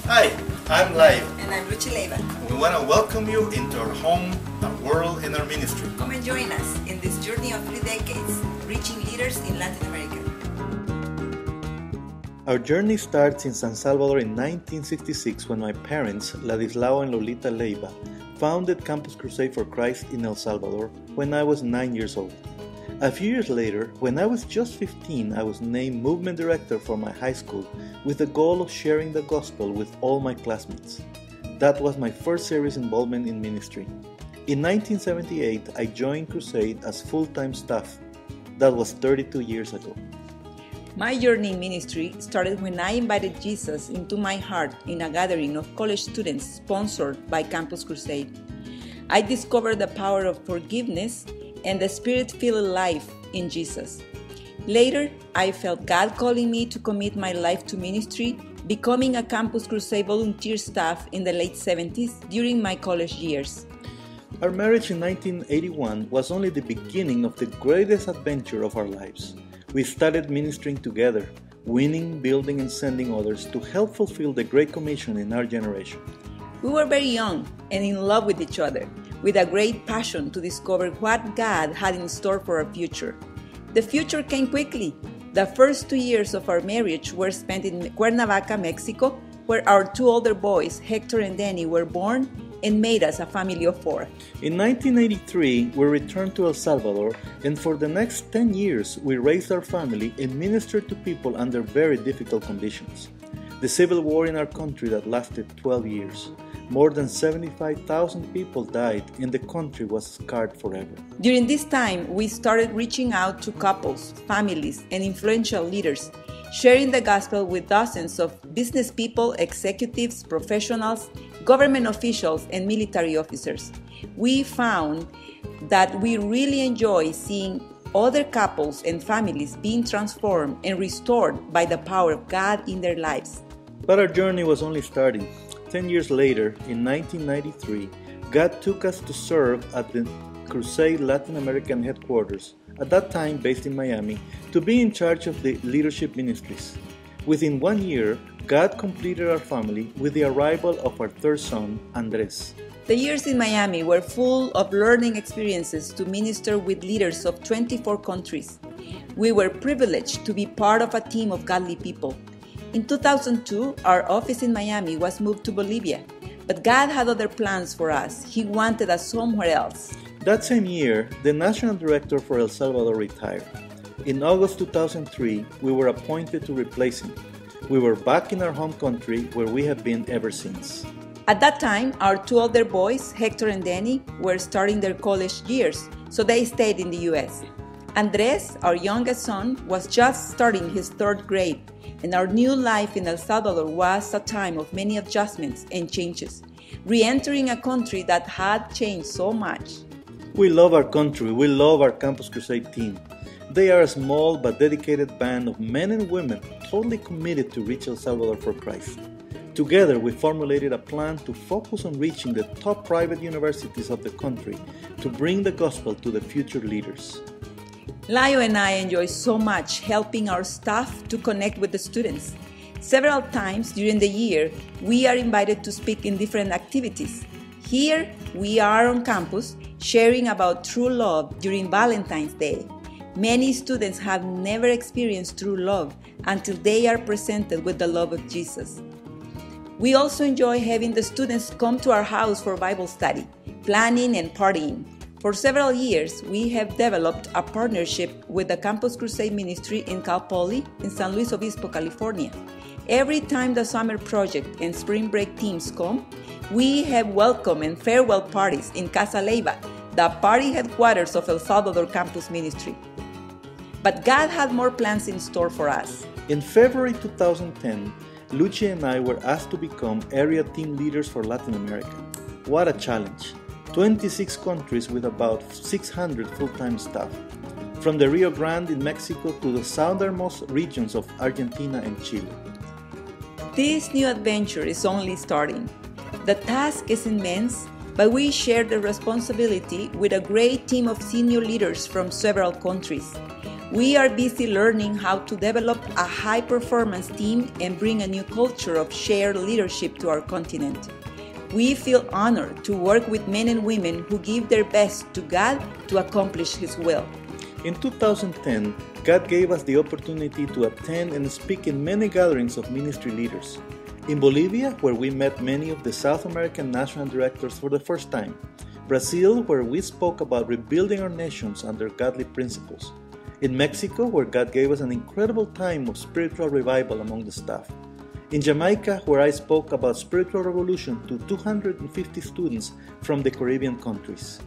Hi, I'm Layo. And I'm Leiva. We want to welcome you into our home, our world, and our ministry. Come and join us in this journey of 3 decades, reaching leaders in Latin America. Our journey starts in San Salvador in 1966 when my parents, Ladislao and Lolita Leiva, founded Campus Crusade for Christ in El Salvador when I was 9 years old. A few years later, when I was just 15, I was named movement director for my high school with the goal of sharing the gospel with all my classmates. That was my first serious involvement in ministry. In 1978, I joined Crusade as full-time staff. That was 32 years ago. My journey in ministry started when I invited Jesus into my heart in a gathering of college students sponsored by Campus Crusade. I discovered the power of forgiveness and the Spirit-filled life in Jesus. Later, I felt God calling me to commit my life to ministry, becoming a Campus Crusade volunteer staff in the late 70s during my college years. Our marriage in 1981 was only the beginning of the greatest adventure of our lives. We started ministering together, winning, building, and sending others to help fulfill the Great Commission in our generation. We were very young and in love with each other, with a great passion to discover what God had in store for our future. The future came quickly. The first 2 years of our marriage were spent in Cuernavaca, Mexico, where our 2 older boys, Hector and Danny, were born and made us a family of 4. In 1983, we returned to El Salvador, and for the next 10 years, we raised our family and ministered to people under very difficult conditions. The civil war in our country that lasted 12 years. More than 75,000 people died, and the country was scarred forever. During this time, we started reaching out to couples, families, and influential leaders, sharing the gospel with dozens of business people, executives, professionals, government officials, and military officers. We found that we really enjoy seeing other couples and families being transformed and restored by the power of God in their lives. But our journey was only starting. 10 years later, in 1993, God took us to serve at the Crusade Latin American headquarters, at that time based in Miami, to be in charge of the leadership ministries. Within 1 year, God completed our family with the arrival of our 3rd son, Andres. The years in Miami were full of learning experiences to minister with leaders of 24 countries. We were privileged to be part of a team of godly people. In 2002, our office in Miami was moved to Bolivia, but God had other plans for us. He wanted us somewhere else. That same year, the national director for El Salvador retired. In August 2003, we were appointed to replace him. We were back in our home country where we have been ever since. At that time, our 2 older boys, Hector and Danny, were starting their college years, so they stayed in the US. Andres, our youngest son, was just starting his 3rd grade, and our new life in El Salvador was a time of many adjustments and changes, re-entering a country that had changed so much. We love our country. We love our Campus Crusade team. They are a small but dedicated band of men and women totally committed to reach El Salvador for Christ. Together, we formulated a plan to focus on reaching the top private universities of the country to bring the gospel to the future leaders. Layo and I enjoy so much helping our staff to connect with the students. Several times during the year, we are invited to speak in different activities. Here, we are on campus sharing about true love during Valentine's Day. Many students have never experienced true love until they are presented with the love of Jesus. We also enjoy having the students come to our house for Bible study, planning, and partying. For several years, we have developed a partnership with the Campus Crusade Ministry in Cal Poly in San Luis Obispo, California. Every time the summer project and spring break teams come, we have welcome and farewell parties in Casa Leiva, the party headquarters of El Salvador Campus Ministry. But God had more plans in store for us. In February 2010, Luchy and I were asked to become area team leaders for Latin America. What a challenge! 26 countries with about 600 full-time staff, from the Rio Grande in Mexico to the southernmost regions of Argentina and Chile. This new adventure is only starting. The task is immense, but we share the responsibility with a great team of senior leaders from several countries. We are busy learning how to develop a high-performance team and bring a new culture of shared leadership to our continent. We feel honored to work with men and women who give their best to God to accomplish His will. In 2010, God gave us the opportunity to attend and speak in many gatherings of ministry leaders. In Bolivia, where we met many of the South American national directors for the first time. Brazil, where we spoke about rebuilding our nations under godly principles. In Mexico, where God gave us an incredible time of spiritual revival among the staff. In Jamaica, where I spoke about spiritual revolution to 250 students from the Caribbean countries.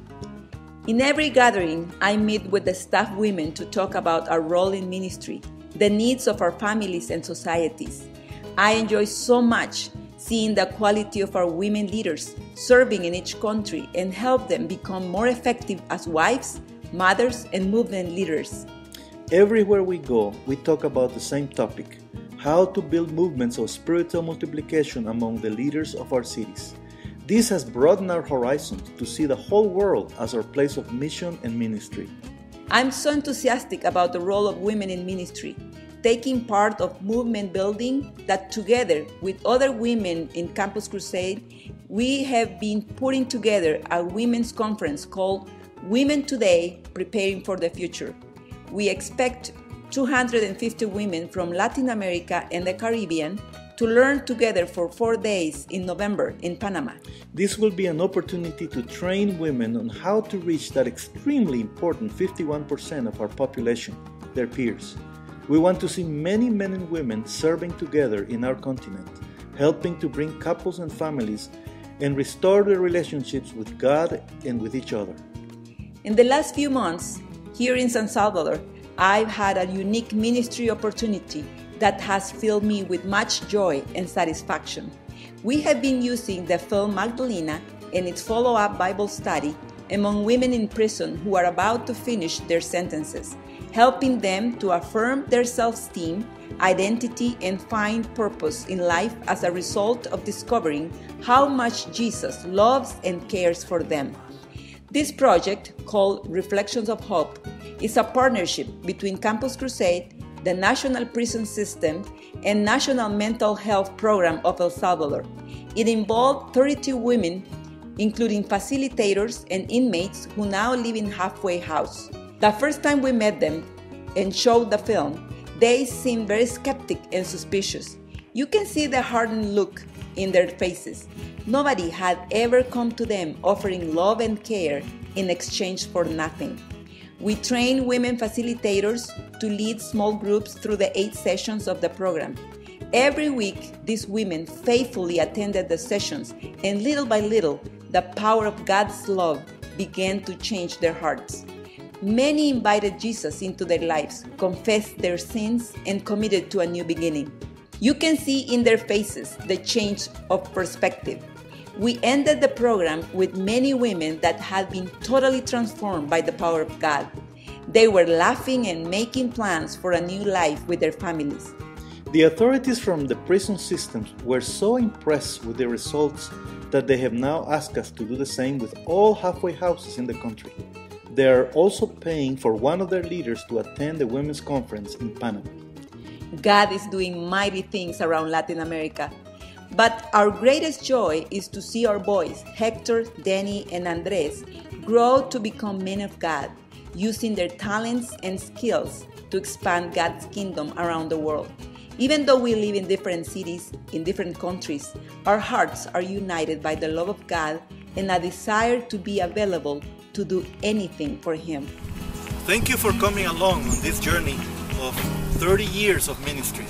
In every gathering, I meet with the staff women to talk about our role in ministry, the needs of our families and societies. I enjoy so much seeing the quality of our women leaders serving in each country and help them become more effective as wives, mothers, and movement leaders. Everywhere we go, we talk about the same topic: how to build movements of spiritual multiplication among the leaders of our cities. This has broadened our horizons to see the whole world as our place of mission and ministry. I'm so enthusiastic about the role of women in ministry, taking part of movement building that together with other women in Campus Crusade, we have been putting together a women's conference called Women Today, Preparing for the Future. We expect 250 women from Latin America and the Caribbean to learn together for 4 days in November in Panama. This will be an opportunity to train women on how to reach that extremely important 51% of our population, their peers. We want to see many men and women serving together in our continent, helping to bring couples and families and restore their relationships with God and with each other. In the last few months, here in San Salvador, I've had a unique ministry opportunity that has filled me with much joy and satisfaction. We have been using the film Magdalena and its follow-up Bible study among women in prison who are about to finish their sentences, helping them to affirm their self-esteem, identity, and find purpose in life as a result of discovering how much Jesus loves and cares for them. This project, called Reflections of Hope, is a partnership between Campus Crusade, the National Prison System, and National Mental Health Program of El Salvador. It involved 32 women, including facilitators and inmates who now live in halfway house. The first time we met them and showed the film, they seemed very skeptic and suspicious. You can see the hardened look in their faces. Nobody had ever come to them offering love and care in exchange for nothing. We train women facilitators to lead small groups through the 8 sessions of the program. Every week, these women faithfully attended the sessions, and little by little, the power of God's love began to change their hearts. Many invited Jesus into their lives, confessed their sins, and committed to a new beginning. You can see in their faces the change of perspective. We ended the program with many women that had been totally transformed by the power of God. They were laughing and making plans for a new life with their families. The authorities from the prison systems were so impressed with the results that they have now asked us to do the same with all halfway houses in the country. They are also paying for one of their leaders to attend the women's conference in Panama. God is doing mighty things around Latin America. But our greatest joy is to see our boys, Hector, Danny, and Andres, grow to become men of God, using their talents and skills to expand God's kingdom around the world. Even though we live in different cities, in different countries, our hearts are united by the love of God and a desire to be available to do anything for Him. Thank you for coming along on this journey of 30 years of ministry.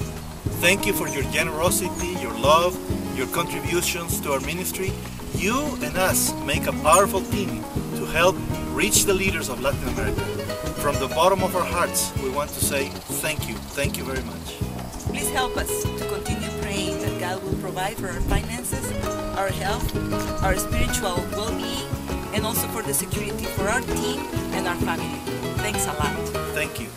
Thank you for your generosity, your love, your contributions to our ministry. You and us make a powerful team to help reach the leaders of Latin America. From the bottom of our hearts, we want to say thank you. Thank you very much. Please help us to continue praying that God will provide for our finances, our health, our spiritual well-being, and also for the security for our team and our family. Thanks a lot. Thank you.